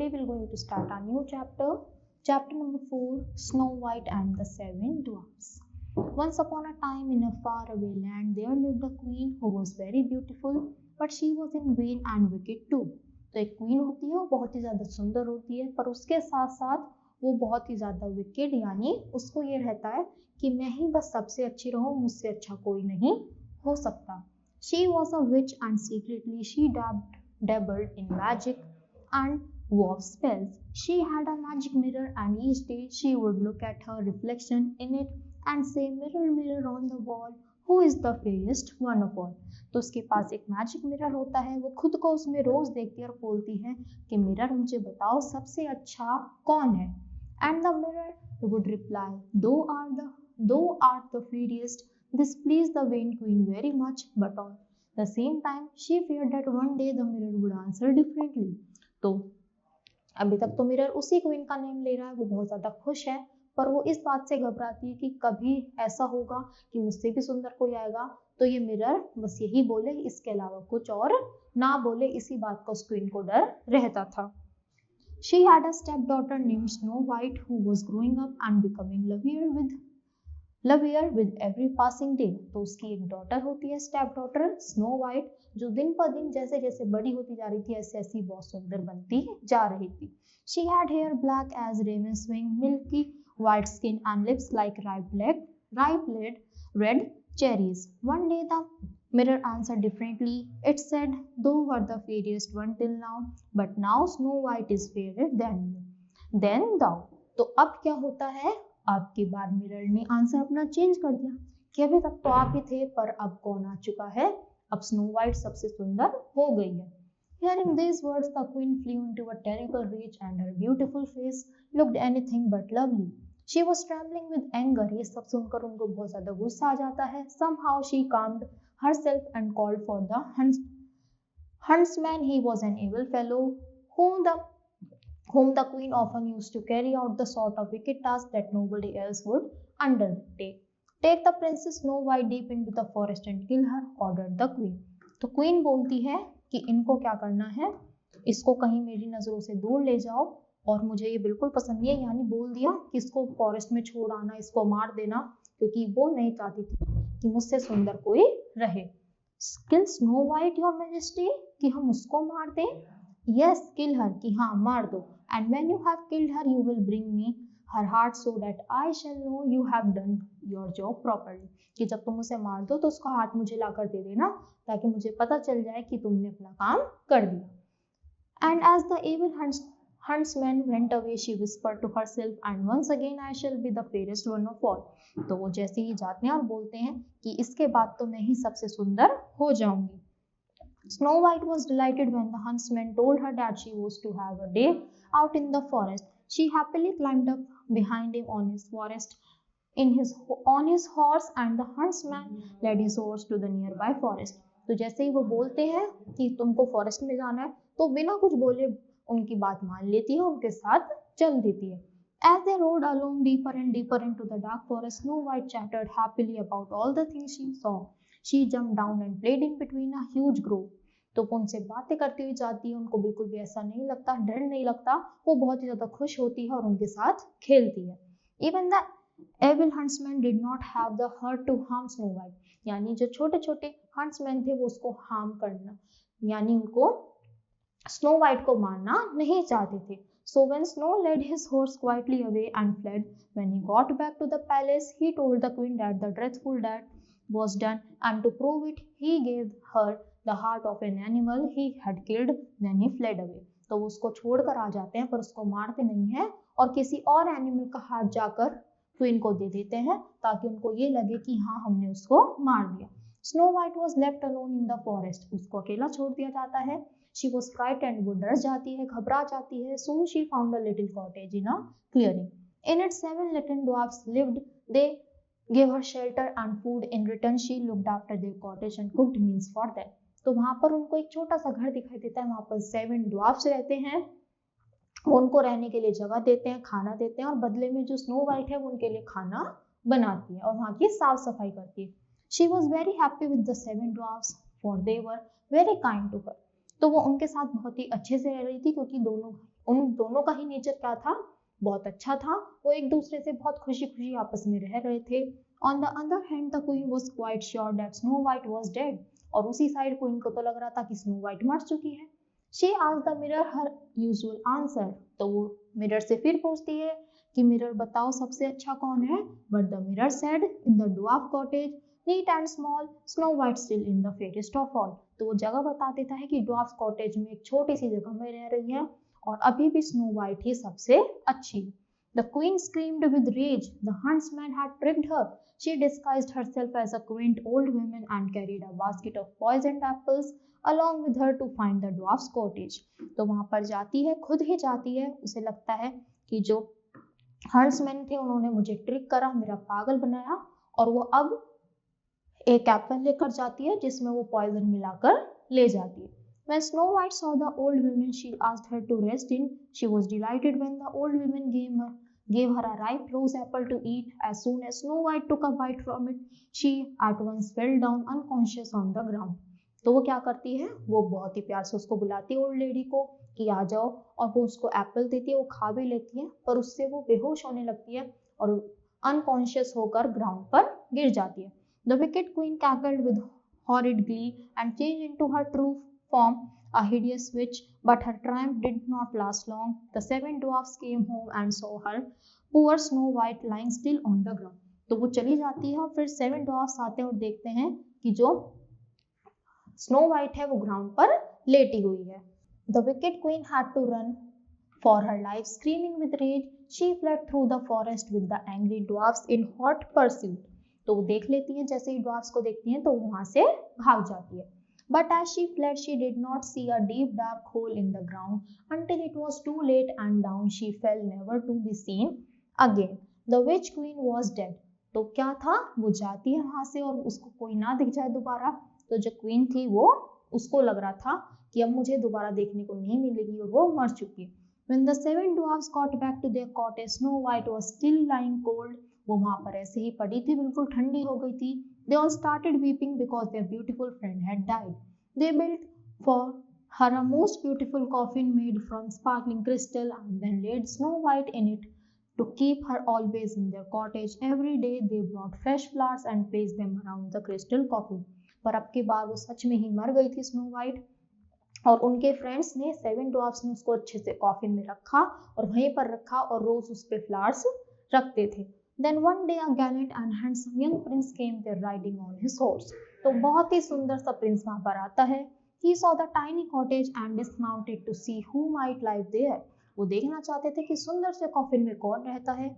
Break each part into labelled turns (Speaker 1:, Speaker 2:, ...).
Speaker 1: today we're going to start a new chapter. Chapter number 4, Snow White and the Seven Dwarfs. Once upon a time in a faraway land there lived a queen who was very beautiful, but she was in vain and wicked too. तो एक queen होती है वो बहुत ही ज़्यादा सुंदर होती है, पर उसके साथ साथ वो बहुत ही ज़्यादा विकेड, यानी उसको ये रहता है कि मैं ही बस सबसे अच्छी रहूं, मुझसे अच्छा कोई नहीं हो सकता. She was a witch and secretly she dabbled in magic and wove spells. She had a magic mirror and each day she would look at her reflection in it and say, mirror, mirror on the wall, who is the fairest one of all. तो उसके पास एक magic mirror होता है, वो खुद को उसमें रोज देखती है और बोलती है कि मिरर मुझे बताओ सबसे अच्छा कौन है. And the mirror would reply, Thou art the fairest. This pleased the vain queen very much, but at the same time she feared that one day the mirror would answer differently. तो अभी तक तो mirror उसी queen का name ले रहा है, वो बहुत ज्यादा खुश है, पर वो इस बात से घबराती है कि कभी ऐसा होगा कि मुझसे भी सुंदर कोई आएगा तो ये मिरर बस यही बोले, इसके अलावा कुछ और ना बोले. इसी बात का उस क्वीन को डर रहता था. She had a stepdaughter named Snow White who was growing up and becoming lovelier with every passing day. तो उसकी एक डॉटर होती है, स्टेप डॉटर स्नो वाइट, जो दिन पर दिन जैसे जैसे बड़ी होती जा रही थी ऐसे ऐसी बहुत सुंदर बनती जा रही थी. She had hair black as raven's wing, milky white skin and lips like ripe red cherries. One day the mirror answered differently. It said, Thou were the fairest one till now, but now Snow White is fairer than you. Then thou. तो अब क्या होता है, आपकी बार mirror ने answer अपना change कर दिया कि अभी तक तो आप ही थे, पर अब कौन आ चुका है, अब स्नो वाइट सबसे सुंदर हो गई है. Hearing these words, the queen flew into a terrible rage and her beautiful face looked anything but lovely. She was trembling with anger. ये सब सुनकर उनको बहुत ज्यादा गुस्सा आ जाता है. Somehow she calmed herself and called for the huntsman. He was an evil fellow whom the queen often used to carry out the sort of wicked task that nobody else would undertake. Take the princess Snow White deep into the forest and kill her, ordered the queen. तो queen बोलती है कि इनको क्या करना है, इसको कहीं मेरी नजरों से दूर ले जाओ और मुझे ये बिल्कुल पसंद नहीं है, यानी बोल दिया कि इसको फॉरेस्ट में छोड़ आना, इसको मार देना, क्योंकि वो नहीं चाहती थी कि मुझसे सुंदर कोई रहे. किल स्नो वाइट योर मैजेस्टी, कि हम उसको मार दें. यस किल हर, कि हाँ मार दो. And when you have killed her you will bring me her heart so that I shall know you have done your job properly. कि जब तुम उसे मार दो तो उसका हार्ट मुझे लाकर दे देना ताकि मुझे पता चल जाए कि तुमने अपना काम कर दिया. And as the evil huntsman went away, she whispered to herself, and once again I shall be the fairest one of all. तो वो जैसे ही जाते हैं और बोलते हैं कि इसके बाद तो मैं ही सबसे सुंदर हो जाऊंगी. Snow White was delighted when the huntsman told her that she was to have a day out in the forest. She happily climbed up behind him on his horse, and the huntsman led his horse to the nearby forest. तो जैसे ही वो बोलते हैं कि तुमको forest में जाना है तो बिना कुछ बोले उनकी बात मान लेती है, उनके साथ चल देती है. As they rode along deeper and deeper into the dark forest, Snow White chattered happily about all the things she saw. She jumped down and played in between a huge grove. तो वो उनसे बातें करती हुई जाती है, उनको बिल्कुल भी ऐसा नहीं लगता, डर नहीं लगता, वो बहुत ही ज्यादा खुश होती है और उनके साथ खेलती है. Even the evil huntsman did not have the heart to harm Snow White. यानी जो छोटे छोटे हंट्समैन थे वो उसको हार्म करना, यानी उनको स्नो वाइट को मारना नहीं चाहते थे. So when Snow led his horse quietly away and fled, when he got back to the palace, he told the queen that the dreadful deed was done, and to prove it, he gave her the heart of an animal he had killed. Then he fled away. तो वो उसको छोड़कर आ जाते हैं, पर उसको मारते नहीं है और किसी और एनिमल का हार्ट जाकर क्वीन को दे देते हैं ताकि उनको ये लगे कि हाँ हमने उसको मार दिया. Snow White was left alone in the forest. उसको अकेला छोड़ दिया जाता है. She was frightened, वो डर जाती है, घबरा जाती है. Soon she found a little cottage in a clearing. In it 7 little dwarfs lived. They gave her shelter and food. In return she looked after their cottage and cooked meals for them. तो वहां पर उनको एक छोटा सा घर दिखाई देता है, वहां पर 7 dwarfs रहते हैं, वो उनको रहने के लिए जगह देते हैं, खाना देते हैं और बदले में जो स्नो वाइट है वो उनके लिए खाना बनाती है और वहां की साफ सफाई करती है. She was very happy with the 7 dwarfs for they were very kind to her. तो वो उनके साथ बहुत ही अच्छे से रह रही थी क्योंकि दोनों उन दोनों का ही नेचर क्या था, बहुत अच्छा था। वो एक दूसरे से बहुत खुशी खुशी आपस में रह रहे थे। On the other hand the queen was quite sure that snow white was dead, और उसी साइड क्वीन को तो लग रहा था कि स्नो वाइट मर चुकी है। She asked the mirror her usual answer, तो वो मिरर से फिर पूछती है कि मिरर बताओ सबसे अच्छा कौन है। But the mirror said in the dwarf cottage neat and small snow white still in the fairest of all. तो वो जगह बता देता है कि ड्वार्फ कॉटेज में एक छोटी सी जगह में रह रही है और अभी भी स्नो वाइट ही सबसे अच्छी। The queen screamed with rage. The huntsman had tricked her. She disguised herself as a quaint old woman and carried a basket of poisoned apples along with her to find the dwarf's cottage. तो वहां पर जाती है, खुद ही जाती है। उसे लगता है कि जो हंट्समैन थे उन्होंने मुझे ट्रिक करा, मेरा पागल बनाया, और वो अब एक एप्पल लेकर जाती है जिसमें वो पॉइजन मिलाकर ले जाती है। When Snow White saw the old woman, she asked her to rest in. She was delighted when the old woman gave her a ripe rose apple to eat. As soon as Snow White took a bite from it, she at once fell down unconscious on the ground. तो वो क्या करती है, वो बहुत ही प्यार से उसको बुलाती है ओल्ड लेडी को कि आ जाओ, और वो उसको एप्पल देती है, वो खा भी लेती है, पर उससे वो बेहोश होने लगती है और अनकॉन्शियस होकर ग्राउंड पर गिर जाती है। The wicked queen cackled with horrid glee and changed into her true form, a hideous witch, but her triumph did not last long. The 7 dwarfs came home and saw her poor Snow White lying still on the ground. तो वो चली जाती है और फिर 7 dwarfs आते हैं और देखते हैं कि जो स्नो वाइट है वो ग्राउंड पर लेटी हुई है। The wicked queen had to run for her life, screaming with rage. She fled through the forest with the angry dwarfs in hot pursuit. तो वो देख लेती है, जैसे ही ड्वार्फ्स को देखती हैं तो वहां से भाग जाती है। But as she fled, she did not see a deep dark hole in the ground until it was too late, and down she fell, never to be seen again. The witch queen was dead. तो क्या था, वो जाती है वहां से और उसको कोई ना दिख जाए दोबारा, तो जो क्वीन थी वो उसको लग रहा था कि अब मुझे दोबारा देखने को नहीं मिलेगी और वो मर चुकी है। When the 7 dwarfs got back to their cottage, Snow White was still lying cold. वो वहां पर ऐसे ही पड़ी थी, बिल्कुल ठंडी हो गई थी। They all started weeping because their beautiful friend had died. They built for her a most beautiful coffin made from sparkling crystal and then laid Snow White in it to keep her always in their cottage. Every day they brought fresh flowers and placed them around the crystal coffin. पर अब की बार वो सच में ही मर गई थी snow white, और उनके फ्रेंड्स ने 7 ड्वार्फ्स ने उसको अच्छे से कॉफिन में रखा और वहीं पर रखा और रोज उस पे फ्लावर्स रखते थे। Then one day a gallant and handsome young prince came there riding on his horse. तो बहुत ही सुंदर सा प्रिंस वहां पर आता है। He saw the tiny cottage and dismounted to see who might live there. वो देखना चाहते थे कि सुंदर से कॉफिन में कौन रहता है।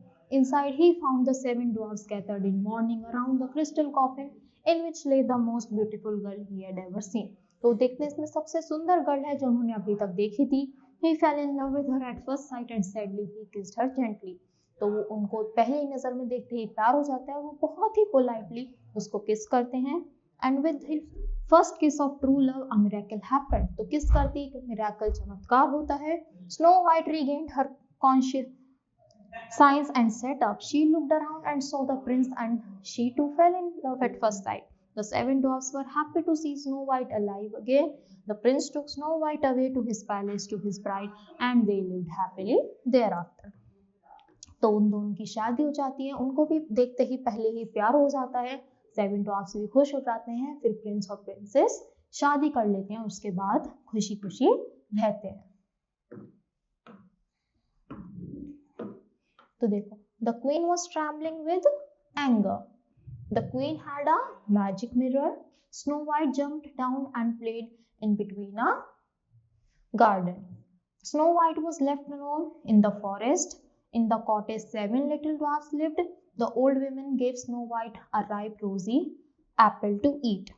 Speaker 1: Inside he found the 7 dwarfs gathered in mourning around the crystal coffin in which lay the most beautiful girl he had ever seen. तो देखते इसमें सबसे सुंदर गर्ल है जो उन्होंने अभी तक देखी थी। He fell in love with her at first sight and sadly he kissed her gently. तो वो उनको पहली नजर में देखते ही प्यार हो जाता है, वो बहुत ही पोलाइटली उसको किस करते हैं। एंड विद फर्स्ट किस of true love a miracle happened. तो किस करती है, मिरेकल चमत्कार होता है। Snow white regained her conscious signs and set up. She looked around and saw the prince, and she too fell in love at first sight. The 7 dwarfs were happy to see Snow White alive again. The prince took Snow White away to his palace to his bride, and they lived happily thereafter. तो उन दोनों की शादी हो जाती है, उनको भी देखते ही पहले ही प्यार हो जाता है। 7 dwarfs भी खुश हो जाते हैं, फिर प्रिंस और प्रिंसेस शादी कर लेते हैं, उसके बाद खुशी खुशी रहते हैं। तो देखो, the queen was trembling with anger. The queen had a magic mirror. Snow White jumped down and played in between a garden. Snow White was left alone in the forest. In the cottage 7 little dwarfs lived. The old woman gave Snow White a ripe rosy apple to eat.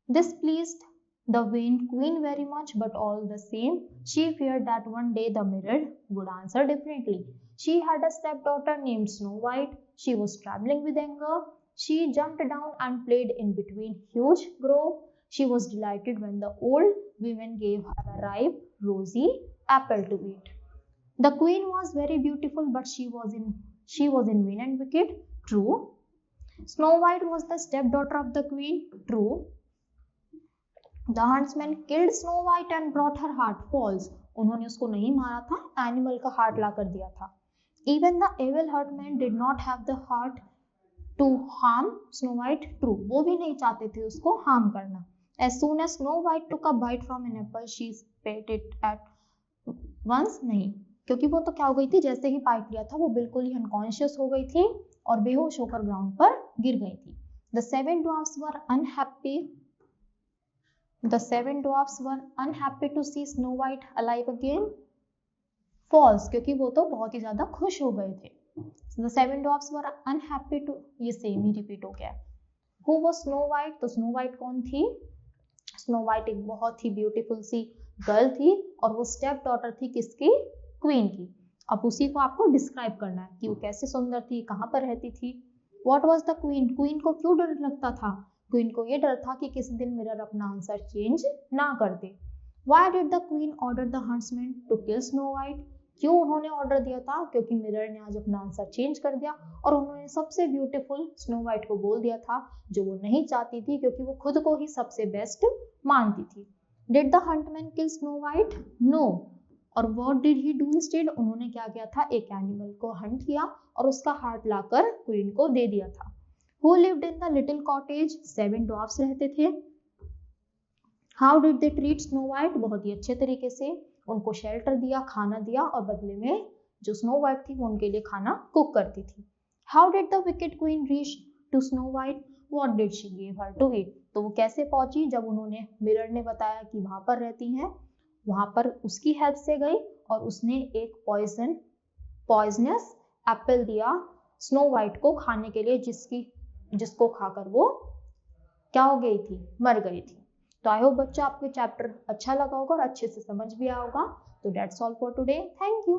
Speaker 1: This pleased the vain queen very much, but all the same, she feared that one day the mirror would answer differently. She had a stepdaughter named Snow White. She was trembling with anger. She jumped down and played in between huge grove. She was delighted when the old woman gave her a ripe, rosy apple to eat. The queen was very beautiful, but she was in vain and wicked. True. Snow White was the stepdaughter of the queen. True. The huntsman killed Snow White and brought her heart false. उन्होंने उसको नहीं मारा था, animal का heart ला कर दिया था। Even the evil huntsman did not have the heart to harm Snow White, true, वो भी नहीं चाहते थे उसको हार्म करना। As soon as Snow White took a bite from an apple she spat it at once, नहीं, क्योंकि वो तो क्या हो गई थी, जैसे ही बाइट लिया था वो बिल्कुल ही अनकॉन्शियस हो गई थी और बेहोश होकर ग्राउंड पर गिर गई थी। The seven dwarfs were unhappy The seven dwarfs were unhappy to see Snow White alive again. False, क्योंकि वो तो बहुत ही ज्यादा खुश हो गए थे। The seven dwarfs were unhappy to, ये सेम ही रिपीट हो गया। Who was Snow White? तो Snow White कौन थी? Snow White एक बहुत ही ब्यूटीफुल सी गर्ल थी और वो स्टेप डॉटर थी किसकी? क्वीन की। अब उसी को आपको डिस्क्राइब करना है कि वो कैसे सुंदर थी, कहाँ पर रहती थी। What was the queen? Queen को क्यों डर लगता था? क्वीन को ये डर था कि किसी दिन मिरर अपना आंसर चेंज ना कर दे। Why did the queen order the huntsman to kill Snow White? क्यों उन्होंने ऑर्डर दिया था? क्योंकि मिरर ने आज अपना आंसर चेंज कर दिया और उन्होंने सबसे ब्यूटीफुल स्नो वाइट को बोल दिया था, जो वो नहीं चाहती थी क्योंकि वो खुद को ही सबसे बेस्ट मानती थी। Did the huntsman kill Snow White? No. और what did he do instead? उन्होंने क्या किया था? एक एनिमल को हंट किया और उसका हार्ट लाकर क्वीन को दे दिया था। Who lived in the little cottage? Seven dwarfs रहते थे। How did they treat Snow White? बहुत ही अच्छे तरीके से उनको शेल्टर दिया, खाना दिया और बदले में जो स्नो वाइट थी वो उनके लिए खाना कुक करती थी। How did the wicked queen reach to Snow White? What did she give her to eat? तो वो कैसे पहुंची? जब उन्होंने मिरर ने बताया कि वहां पर रहती हैं, वहां पर उसकी हेल्प से गई और उसने एक पॉइजनस एप्पल दिया स्नो वाइट को खाने के लिए, जिसको खाकर वो क्या हो गई थी? मर गई थी। तो आई होप बच्चा आपको चैप्टर अच्छा लगा होगा और अच्छे से समझ भी आया होगा। तो that's all for today, thank you.